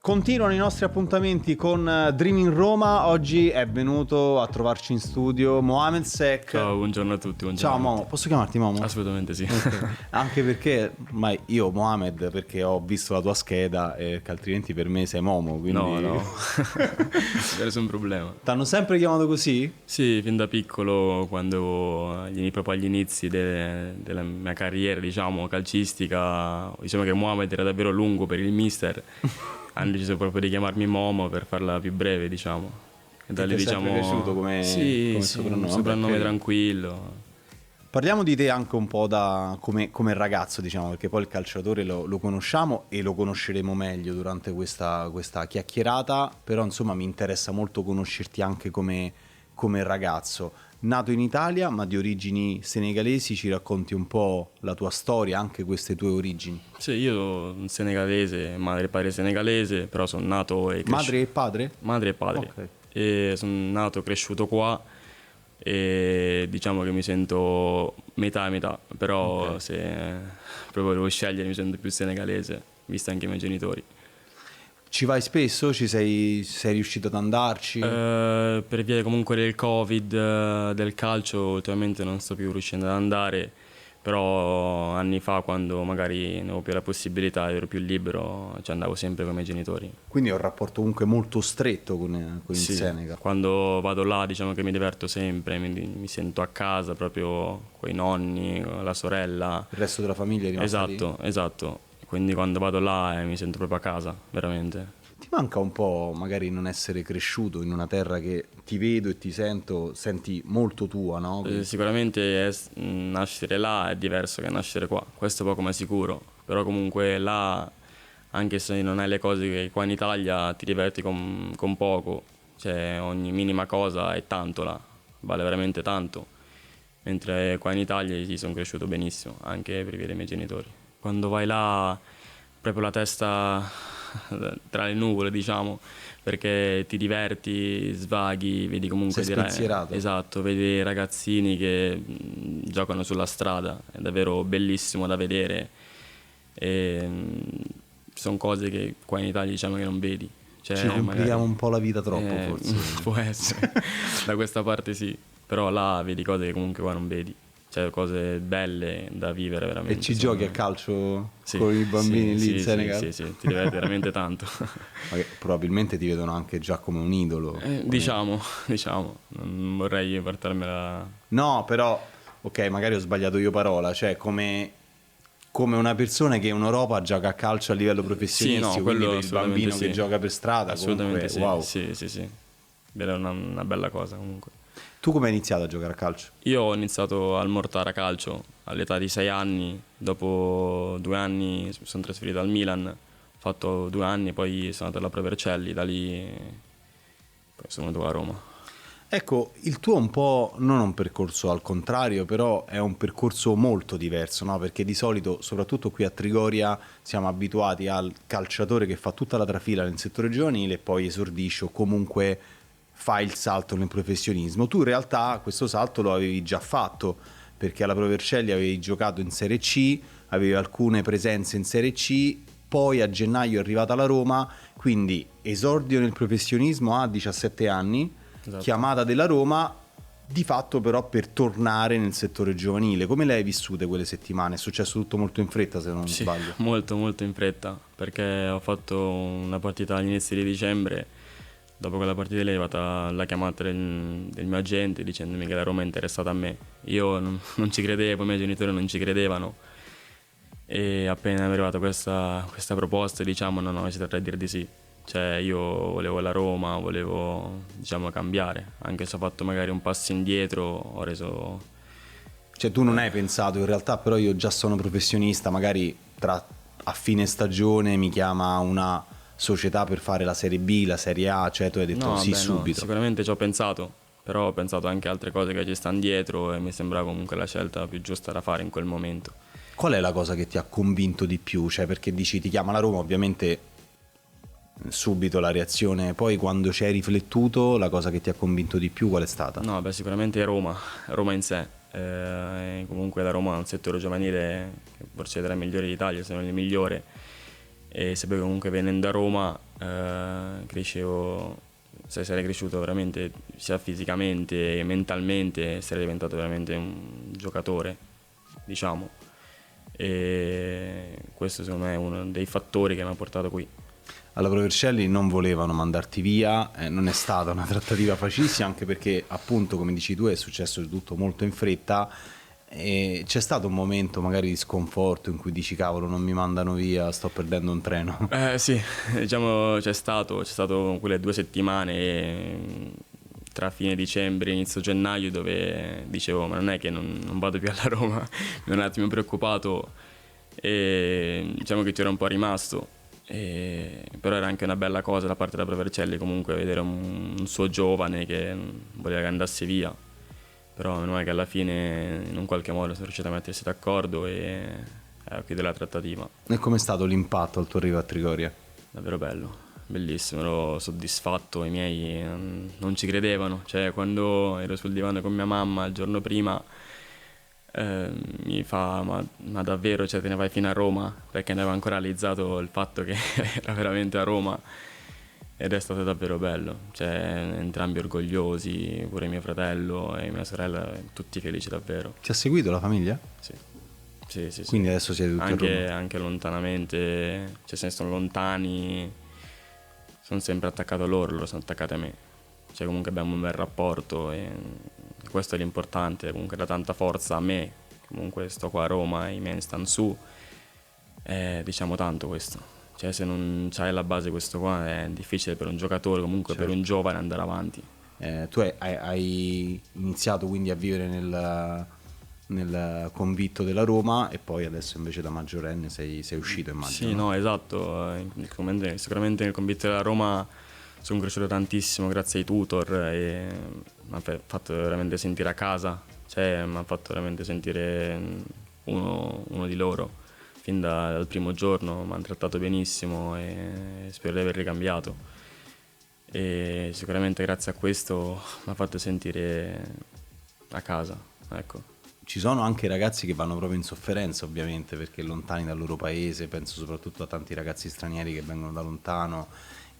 Continuano i nostri appuntamenti con Dreaming Roma. Oggi è venuto a trovarci in studio Mohamed Sek. Ciao, buongiorno a tutti. Buongiorno. Ciao Momo, posso chiamarti Momo? Assolutamente sì. Okay. Anche perché io Mohamed, perché ho visto la tua scheda che altrimenti per me sei Momo, quindi... No. Nessun problema. T'hanno sempre chiamato così? Sì, fin da piccolo, quando proprio agli inizi della mia carriera, diciamo, calcistica, diciamo che Mohamed era davvero lungo per il mister. Hanno deciso proprio di chiamarmi Momo per farla più breve, diciamo. E da lì, diciamo, è piaciuto come soprannome? Soprannome tranquillo. Parliamo di te anche un po' come ragazzo, diciamo, perché poi il calciatore lo conosciamo e lo conosceremo meglio durante questa chiacchierata, però insomma mi interessa molto conoscerti anche come ragazzo. Nato in Italia ma di origini senegalesi, ci racconti un po' la tua storia, anche queste tue origini? Sì, io sono senegalese, madre e padre senegalese, però sono nato e cresciuto... Madre e padre? Madre e padre. Okay. E sono nato e cresciuto qua e diciamo che mi sento metà e metà, però okay, se proprio devo scegliere mi sento più senegalese, visto anche i miei genitori. Ci vai spesso? Sei riuscito ad andarci? Per via comunque del Covid, del calcio, ultimamente non sto più riuscendo ad andare, però anni fa, quando magari ne avevo più la possibilità, ero più libero, ci andavo sempre con i miei genitori. Quindi ho un rapporto comunque molto stretto con il sì, Senegal. Quando vado là diciamo che mi diverto sempre, mi sento a casa proprio con i nonni, con la sorella. Il resto della famiglia è rimasta lì? Esatto. Quindi quando vado là mi sento proprio a casa, veramente. Ti manca un po' magari non essere cresciuto in una terra che ti vedo e ti senti molto tua, no? Sicuramente nascere là è diverso che nascere qua, questo poco ma sicuro, però comunque là, anche se non hai le cose che qua in Italia, ti diverti con poco, cioè ogni minima cosa è tanto là, vale veramente tanto, mentre qua in Italia sì, sono cresciuto benissimo, anche per via dei miei genitori. Quando vai là, proprio la testa tra le nuvole, diciamo, perché ti diverti, svaghi, vedi comunque sei spensierato. Esatto, vedi ragazzini che giocano sulla strada, è davvero bellissimo da vedere e sono cose che qua in Italia diciamo che non vedi. Cioè, ci complichiamo un po' la vita troppo, forse. Può essere, da questa parte sì, però là vedi cose che comunque qua non vedi. Cioè cose belle da vivere veramente. E ci giochi a calcio con i bambini lì in Senegal? Sì, ti diverti veramente tanto. Probabilmente ti vedono anche già come un idolo. Diciamo, non vorrei portarmela... No, però, ok, magari ho sbagliato io parola, cioè come una persona che in Europa gioca a calcio a livello professionistico, quindi per il bambino che gioca per strada, assolutamente comunque, sì. wow. Sì. Era una bella cosa comunque. Tu come hai iniziato a giocare a calcio? Io ho iniziato al Mortara Calcio all'età di 6 anni, dopo 2 anni mi sono trasferito al Milan, ho fatto 2 anni, poi sono andato alla Pro Vercelli, da lì poi sono venuto a Roma. Ecco, il tuo è un po' non un percorso al contrario, però è un percorso molto diverso, no? Perché di solito, soprattutto qui a Trigoria, siamo abituati al calciatore che fa tutta la trafila nel settore giovanile e poi esordisce o comunque fa il salto nel professionismo. Tu in realtà questo salto lo avevi già fatto, perché alla Pro Vercelli avevi giocato in Serie C, avevi alcune presenze in Serie C, poi a gennaio è arrivata la Roma, quindi esordio nel professionismo a 17 anni, esatto, chiamata della Roma, di fatto però per tornare nel settore giovanile. Come le hai vissute quelle settimane? È successo tutto molto in fretta, se non sbaglio. Molto in fretta, perché ho fatto una partita all'inizio di dicembre. Dopo quella partita lì è arrivata la chiamata del mio agente dicendomi che la Roma è interessata a me. Io non ci credevo, i miei genitori non ci credevano e appena è arrivata questa proposta, diciamo, non ho esitato a dire di sì. Cioè io volevo la Roma, volevo, diciamo, cambiare, anche se ho fatto magari un passo indietro, ho reso... Cioè tu non hai pensato in realtà però io già sono professionista, magari a fine stagione mi chiama una società per fare la Serie B, la Serie A, cioè tu hai detto subito. No, sicuramente ci ho pensato, però ho pensato anche a altre cose che ci stanno dietro e mi sembrava comunque la scelta più giusta da fare in quel momento. Qual è la cosa che ti ha convinto di più? Cioè perché dici ti chiama la Roma, ovviamente subito la reazione, poi quando ci hai riflettuto la cosa che ti ha convinto di più qual è stata? No, sicuramente Roma in sé. Comunque la Roma ha un settore giovanile che forse è tra i migliori d'Italia, se non il migliore. E sapevo comunque venendo a Roma crescevo, se sarei cresciuto veramente sia fisicamente che mentalmente, sarei diventato veramente un giocatore, diciamo. E questo secondo me è uno dei fattori che mi ha portato qui. Alla Pro Vercelli non volevano mandarti via, non è stata una trattativa facilissima, anche perché appunto come dici tu è successo tutto molto in fretta, e c'è stato un momento magari di sconforto in cui dici cavolo non mi mandano via, sto perdendo un treno. Sì, diciamo c'è stato quelle 2 settimane tra fine dicembre e inizio gennaio dove dicevo ma non è che non vado più alla Roma, mi ero un attimo preoccupato e diciamo che c'era un po' rimasto. Però era anche una bella cosa da parte della Pro Vercelli comunque vedere un suo giovane che voleva che andasse via, però meno male che alla fine in un qualche modo sono riuscito a mettersi d'accordo e a chiudere la trattativa. E com'è stato l'impatto al tuo arrivo a Trigoria? Davvero bello, bellissimo, ero soddisfatto, i miei non ci credevano, cioè quando ero sul divano con mia mamma il giorno prima mi fa ma davvero, cioè te ne vai fino a Roma? Perché ne aveva ancora realizzato il fatto che era veramente a Roma ed è stato davvero bello, cioè entrambi orgogliosi, pure mio fratello e mia sorella, tutti felici davvero. Ti ha seguito la famiglia? Sì. Sì, sì, Quindi sì. adesso siete tutti a Roma? Anche lontanamente, cioè se ne sono lontani, sono sempre attaccato a loro sono attaccati a me. Cioè comunque abbiamo un bel rapporto e questo è l'importante, comunque dà tanta forza a me, comunque sto qua a Roma, i miei stanno su, diciamo tanto questo. Cioè se non c'hai alla base questo qua è difficile per un giocatore, comunque Certo. per un giovane andare avanti. Tu hai iniziato quindi a vivere nel convitto della Roma e poi adesso invece da maggiorenne sei uscito, immagino. Sì, no? no, esatto. Sicuramente nel convitto della Roma sono cresciuto tantissimo grazie ai tutor e mi ha fatto veramente sentire a casa, cioè mi ha fatto veramente sentire uno di loro. Fin dal primo giorno mi hanno trattato benissimo e spero di averli cambiato. E sicuramente grazie a questo mi ha fatto sentire a casa, ecco. Ci sono anche ragazzi che vanno proprio in sofferenza, ovviamente, perché lontani dal loro paese, penso soprattutto a tanti ragazzi stranieri che vengono da lontano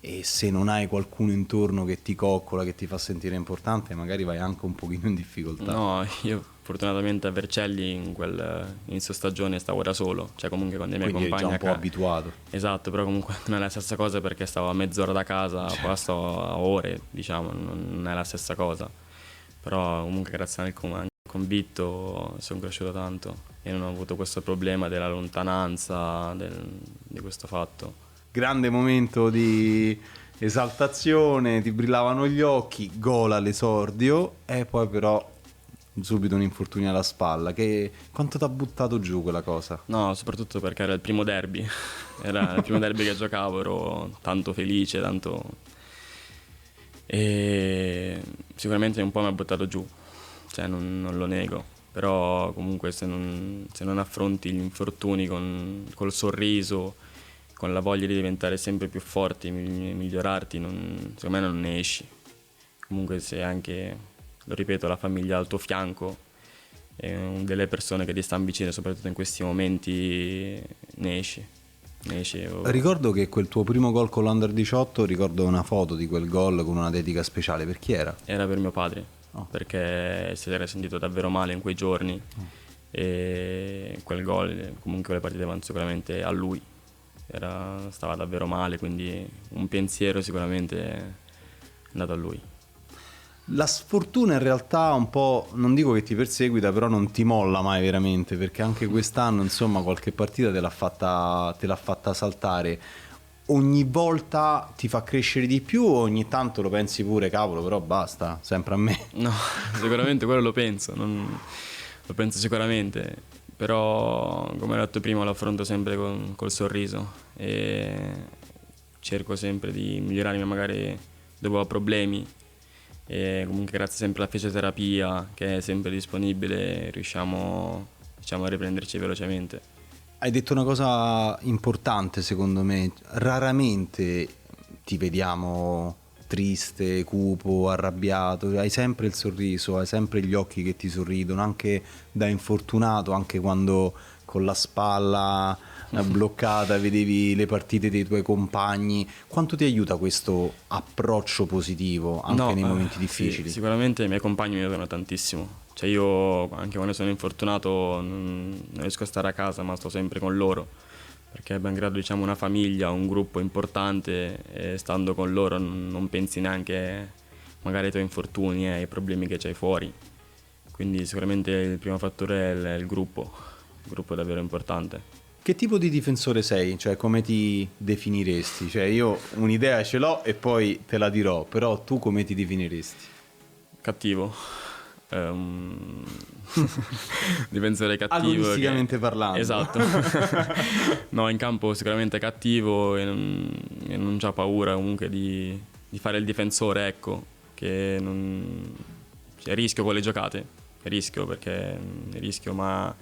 e se non hai qualcuno intorno che ti coccola, che ti fa sentire importante, magari vai anche un pochino in difficoltà. No, io fortunatamente a Vercelli in quel inizio stagione stavo da solo, cioè comunque con dei miei Quindi eri già compagni un po' abituato. Esatto, però comunque non è la stessa cosa perché stavo a mezz'ora da casa, qua sto a ore, diciamo, non è la stessa cosa. Però comunque grazie al convitto sono cresciuto tanto e non ho avuto questo problema della lontananza, di questo fatto. Grande momento di esaltazione, ti brillavano gli occhi, gol all'esordio e poi però subito un infortunio alla spalla. Quanto ti ha buttato giù quella cosa? No, soprattutto perché era il primo derby, era il primo derby che giocavo, ero tanto felice, tanto... E sicuramente un po' mi ha buttato giù, cioè non lo nego, però comunque se non affronti gli infortuni col sorriso, con la voglia di diventare sempre più forti, migliorarti, secondo me non ne esci. Comunque se anche, lo ripeto, la famiglia al tuo fianco, delle persone che ti stanno vicine, soprattutto in questi momenti, ne esci. Ricordo che quel tuo primo gol con l'Under 18, ricordo una foto di quel gol con una dedica speciale, per chi era? Era per mio padre, perché si era sentito davvero male in quei giorni e quel gol, comunque le partite vanno sicuramente a lui. Stava davvero male, quindi un pensiero sicuramente è andato a lui. La sfortuna in realtà un po', non dico che ti perseguita, però non ti molla mai veramente, perché anche quest'anno insomma qualche partita te l'ha fatta saltare. Ogni volta ti fa crescere di più o ogni tanto lo pensi pure, cavolo, però basta, sempre a me? No, sicuramente quello lo penso, lo penso sicuramente, però come ho detto prima lo affronto sempre col sorriso e cerco sempre di migliorarmi magari dove ho problemi e comunque grazie sempre alla fisioterapia che è sempre disponibile riusciamo, diciamo, a riprenderci velocemente. Hai detto una cosa importante secondo me, raramente ti vediamo triste, cupo, arrabbiato, hai sempre il sorriso, hai sempre gli occhi che ti sorridono, anche da infortunato, anche quando con la spalla bloccata, vedevi le partite dei tuoi compagni. Quanto ti aiuta questo approccio positivo anche No, nei momenti difficili? sì, sicuramente i miei compagni mi aiutano tantissimo. Cioè io anche quando sono infortunato non riesco a stare a casa, ma sto sempre con loro, perché ben grado diciamo una famiglia, un gruppo importante, e stando con loro non pensi neanche magari ai tuoi infortuni e ai problemi che c'hai fuori. Quindi sicuramente il primo fattore è il gruppo è davvero importante. Che tipo di difensore sei? Cioè, come ti definiresti? Cioè, io un'idea ce l'ho e poi te la dirò, però tu come ti definiresti? Cattivo. Um, difensore cattivo. Agonisticamente parlando. Esatto. No, in campo sicuramente cattivo e non c'ha paura comunque di fare il difensore, ecco, che non... cioè, rischio con le giocate, rischio perché rischio, ma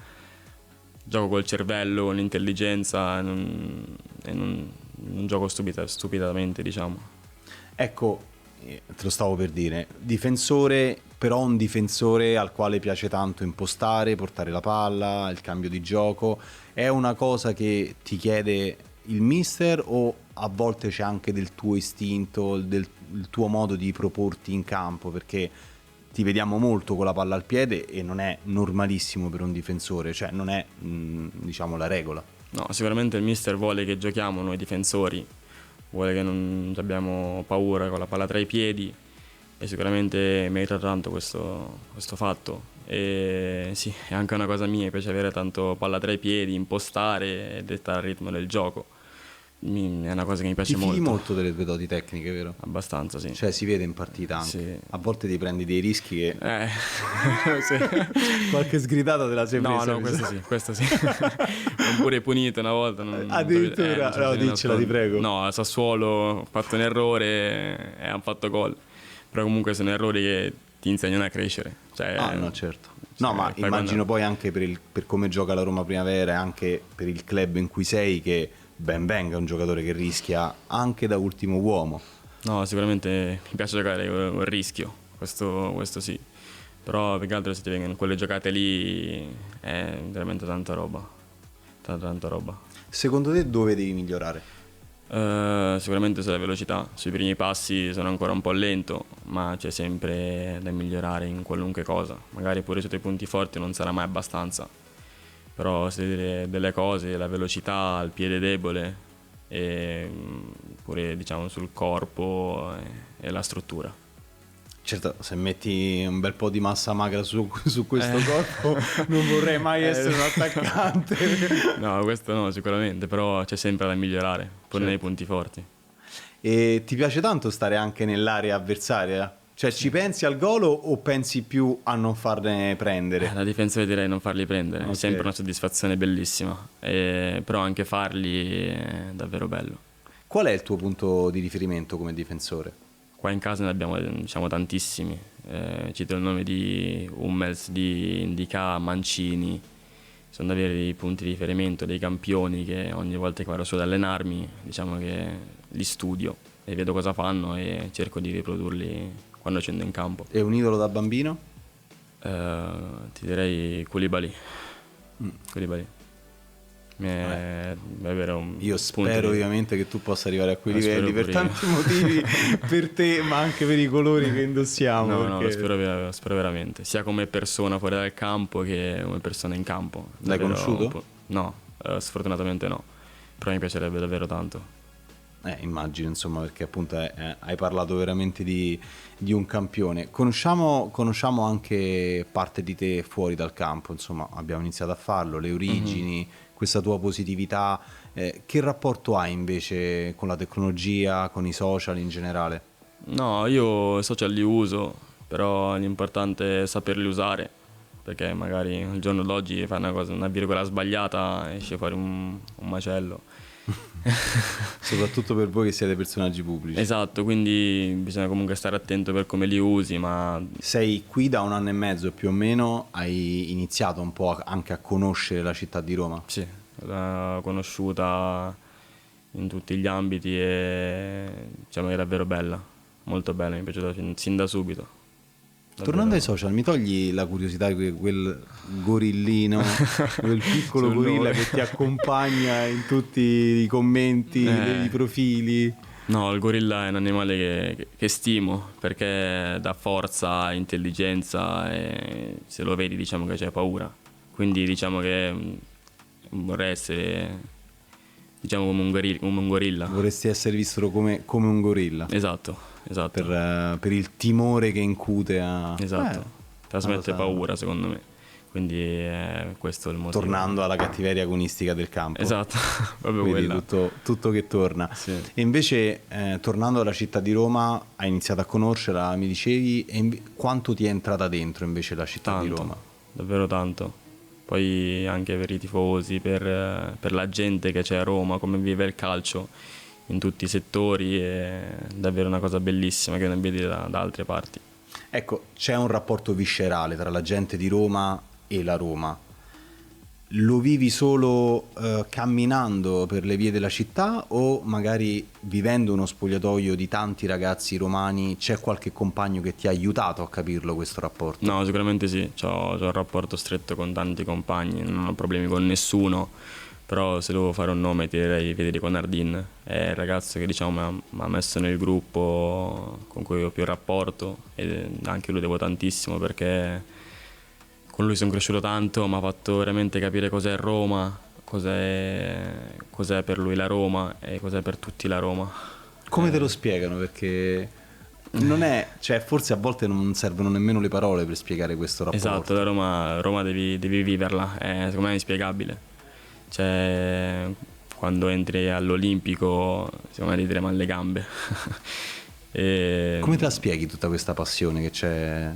gioco col cervello, con l'intelligenza non gioco stupidamente, diciamo. Ecco, te lo stavo per dire, difensore, però un difensore al quale piace tanto impostare, portare la palla, il cambio di gioco, è una cosa che ti chiede il mister o a volte c'è anche del tuo istinto, il tuo modo di proporti in campo? Perché ti vediamo molto con la palla al piede e non è normalissimo per un difensore, cioè non è diciamo la regola. No, sicuramente il mister vuole che giochiamo noi difensori, vuole che non abbiamo paura con la palla tra i piedi e sicuramente merita tanto questo fatto. E sì, è anche una cosa mia, mi piace avere tanto palla tra i piedi, impostare e dettare il ritmo del gioco. È una cosa che mi piace Ti fidi molto. molto delle tue doti tecniche, vero? Abbastanza, sì. Cioè si vede in partita anche. Sì. A volte ti prendi dei rischi che Sì. qualche sgridata te la sei No, presa. no, questo sì. Ho pure punito una volta. Addirittura? non so No, se diccela, ti prego. No, a Sassuolo ho fatto un errore e hanno fatto gol. Però comunque sono errori che ti insegnano a crescere. Cioè, Ah, no, certo. No, ma poi immagino poi anche per come gioca la Roma Primavera e anche per il club in cui sei che ben venga un giocatore che rischia anche da ultimo uomo. No, sicuramente mi piace giocare un rischio, questo sì. Però più che altro se ti vengono quelle giocate lì è veramente tanta roba. Tanta roba. Secondo te dove devi migliorare? Sicuramente sulla velocità, sui primi passi sono ancora un po' lento, ma c'è sempre da migliorare in qualunque cosa. Magari pure sui tuoi punti forti non sarà mai abbastanza, però se delle cose, la velocità, il piede debole e pure diciamo sul corpo e la struttura. Certo, se metti un bel po' di massa magra su questo corpo non vorrei mai essere un attaccante. No, questo no, sicuramente, però c'è sempre da migliorare, pure nei punti forti. E ti piace tanto stare anche nell'area avversaria? Cioè ci pensi al gol o pensi più a non farne prendere? Da difensore direi non farli prendere, Ok. è sempre una soddisfazione bellissima, però anche farli è davvero bello. Qual è il tuo punto di riferimento come difensore? Qua in casa ne abbiamo diciamo tantissimi, cito il nome di Hummels, di Ndicà, Mancini, sono davvero dei punti di riferimento, dei campioni che ogni volta che vado su ad allenarmi diciamo che li studio e vedo cosa fanno e cerco di riprodurli quando scendo in campo. È un idolo da bambino? Ti direi Koulibaly. Koulibaly. È davvero un Io punto spero di- ovviamente che tu possa arrivare a quei Lo spero livelli per pure io. tanti motivi, per te ma anche per i colori che indossiamo. No, lo perché- spero veramente, sia come persona fuori dal campo che come persona in campo. L'hai Davvero conosciuto? un po'. No, sfortunatamente no, però mi piacerebbe davvero tanto. Immagino, insomma, perché appunto hai parlato veramente di un campione. Conosciamo anche parte di te fuori dal campo, insomma, abbiamo iniziato a farlo, le origini, questa tua positività. Che rapporto hai invece con la tecnologia, con i social in generale? No, io i social li uso, però l'importante è saperli usare, perché magari il giorno d'oggi fai una cosa, una virgola sbagliata, esce fuori un macello. Soprattutto per voi che siete personaggi pubblici. Esatto, quindi bisogna comunque stare attento per come li usi, ma Sei qui da 1 anno e mezzo più o meno, hai iniziato un po' anche a conoscere la città di Roma. sì, l'ho conosciuta in tutti gli ambiti e diciamo che è davvero bella, molto bella, mi è piaciuta sin da subito. Tornando ai social, mi togli la curiosità di quel gorillino, quel piccolo Sul gorilla nome. che ti accompagna in tutti i commenti, i profili. No, il gorilla è un animale che stimo perché dà forza, intelligenza e se lo vedi diciamo che c'è paura. Quindi diciamo che vorrei essere diciamo come un gorilla. Vorresti essere visto come un gorilla Esatto, esatto. per il timore che incute a... Esatto. Trasmette cosa- paura secondo me. Quindi questo è il motivo. tornando alla cattiveria agonistica del campo. Esatto, proprio Vedi, quella. tutto che torna. Sì. E invece, tornando alla città di Roma, hai iniziato a conoscerla, mi dicevi, e quanto ti è entrata dentro invece la città di Tanto, Roma? davvero tanto. Poi anche per i tifosi, per la gente che c'è a Roma, come vive il calcio in tutti i settori, è davvero una cosa bellissima che non vedi da altre parti. Ecco, c'è un rapporto viscerale tra la gente di Roma e la Roma. Lo vivi solo camminando per le vie della città o magari vivendo uno spogliatoio di tanti ragazzi romani c'è qualche compagno che ti ha aiutato a capirlo questo rapporto? No, sicuramente sì, c'ho un rapporto stretto con tanti compagni, non ho problemi con nessuno, però se devo fare un nome ti direi Federico Nardin, è il ragazzo che diciamo mi ha messo nel gruppo con cui ho più rapporto e anche lui devo tantissimo perché con lui sono cresciuto tanto, mi ha fatto veramente capire cos'è Roma, cos'è per lui la Roma e cos'è per tutti la Roma. Come te lo spiegano? Perché non è, cioè forse a volte non servono nemmeno le parole per spiegare questo rapporto. Esatto, la Roma devi viverla, secondo me è inspiegabile. Cioè, quando entri all'Olimpico, secondo me ti tremano le gambe. Come te la spieghi tutta questa passione che c'è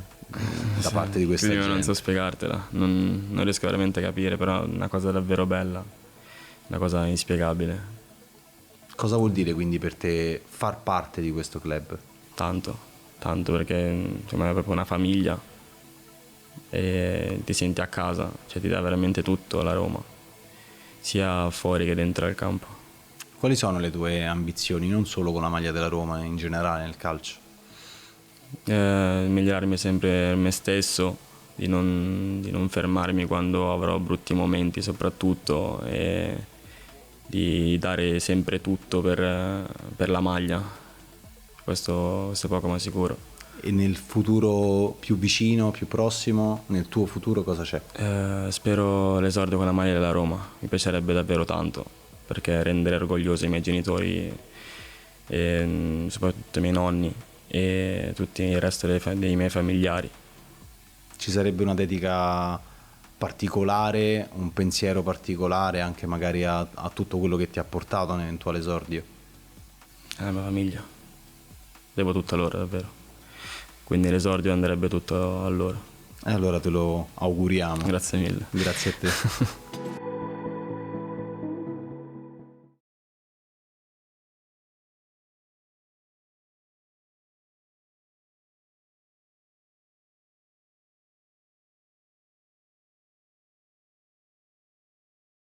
da parte di questa Quindi gente? non so spiegartela, non riesco veramente a capire, però è una cosa davvero bella, una cosa inspiegabile. Cosa vuol dire quindi per te far parte di questo club? Tanto, tanto perché insomma, è proprio una famiglia e ti senti a casa, cioè ti dà veramente tutto la Roma, sia fuori che dentro al campo. Quali sono le tue ambizioni, non solo con la maglia della Roma, in generale nel calcio? Migliorarmi sempre me stesso, di non fermarmi quando avrò brutti momenti soprattutto e di dare sempre tutto per la maglia, questo è poco ma sicuro. E nel futuro più vicino, più prossimo, nel tuo futuro cosa c'è? Spero l'esordio con la maglia della Roma, mi piacerebbe davvero tanto perché rendere orgogliosi i miei genitori e soprattutto i miei nonni e tutto il resto dei miei familiari. Ci sarebbe una dedica particolare, un pensiero particolare anche magari a tutto quello che ti ha portato a un eventuale esordio? È la mia famiglia, devo tutto a loro davvero, quindi l'esordio andrebbe tutto a loro. E allora te lo auguriamo. Grazie mille. Grazie a te.